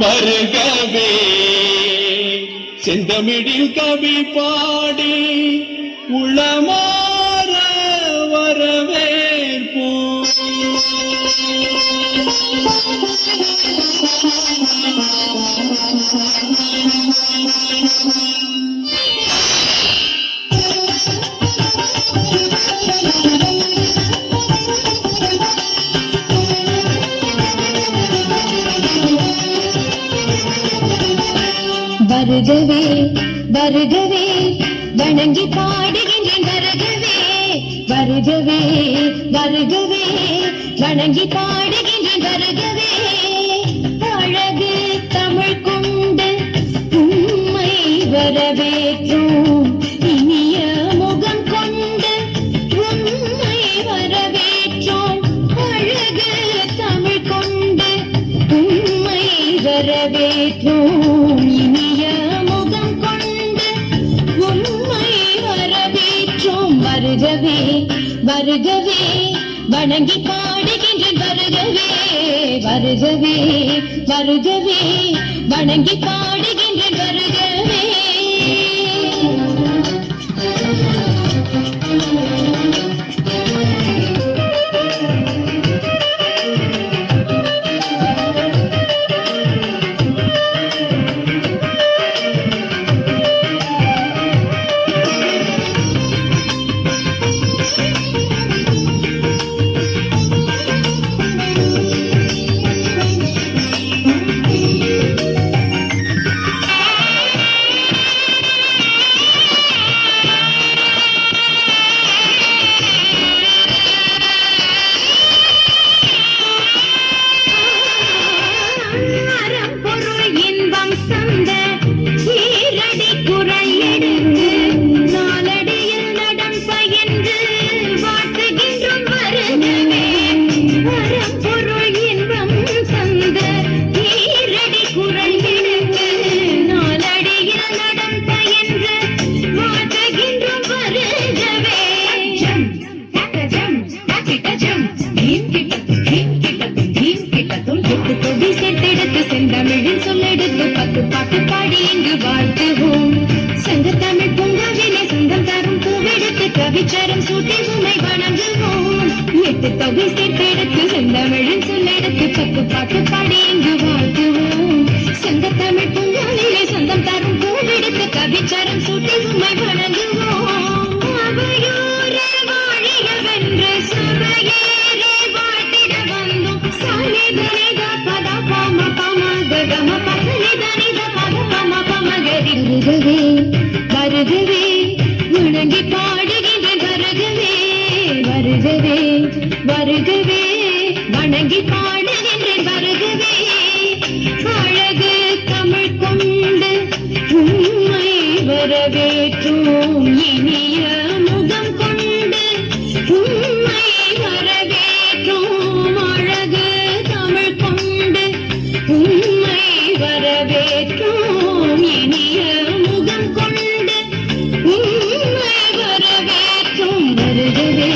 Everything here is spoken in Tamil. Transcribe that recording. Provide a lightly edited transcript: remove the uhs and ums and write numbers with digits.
வருகவே செந்தமிழில் கவி பாடி உளமாற வரவேற்போம். வருகவே வருகவே வணங்கி பாடுகின்றேன். வருகவே வருகவே வருகவே வணங்கி பாடுகின்றேன். வருகவே அழகு தமிழ் கொண்டு உம்மை வரவேற்றோம். இனிய முகம் கொண்டு உம்மை வரவேற்றோம். அழகு தமிழ் கொண்டு உம்மை வரவேற்றோம். வருகவே வருகவே வணங்கி பாடுகின்றேன். வருகவே வருகவே வருகவே வணங்கி பாடுகின்றேன். வருகவே பாட்டு பாடி இங்கு வாழ்த்துவோம். சங்க தமிழ் பூங்காவிலே சொந்தம் தரும் பூவெடுத்து கவிச்சரம் சூட்டி உமை வணங்குவோம். 8 தொகை சேர்த்தெடுத்து செந்தமிழின் சொல்லெடுத்து 10 பாட்டு பாடி இங்கு வாழ்த்துவோம். சங்க தமிழ் பூங்காவிலே சொந்தம் தரும் பூவெடுத்து கவிச்சரம் சூட்டி உமை வணங்குவோம். அவையோர வாழியவென்று சபையேறி வாழ்த்திட வந்தோம். சாலிதனித பத பம பம கம பசலிதனித பத பம பம கரி. வருகவே வருகவே வணங்கி பாடுகின்றேன். வருகவே வருகவே வருகவே வணங்கி பாடுகின்றேன். வருகவே அழகு தமிழ் கொண்டு உம்மை வரவேற்றோம். இனிய முகம் கொண்டு உம்மை வரவேற்றோம். அழகு தமிழ் கொண்டு உம்மை வரவேற்றோம். இனிய முகம் கொண்டு உம்மை வரவேற்றோம். வருகவே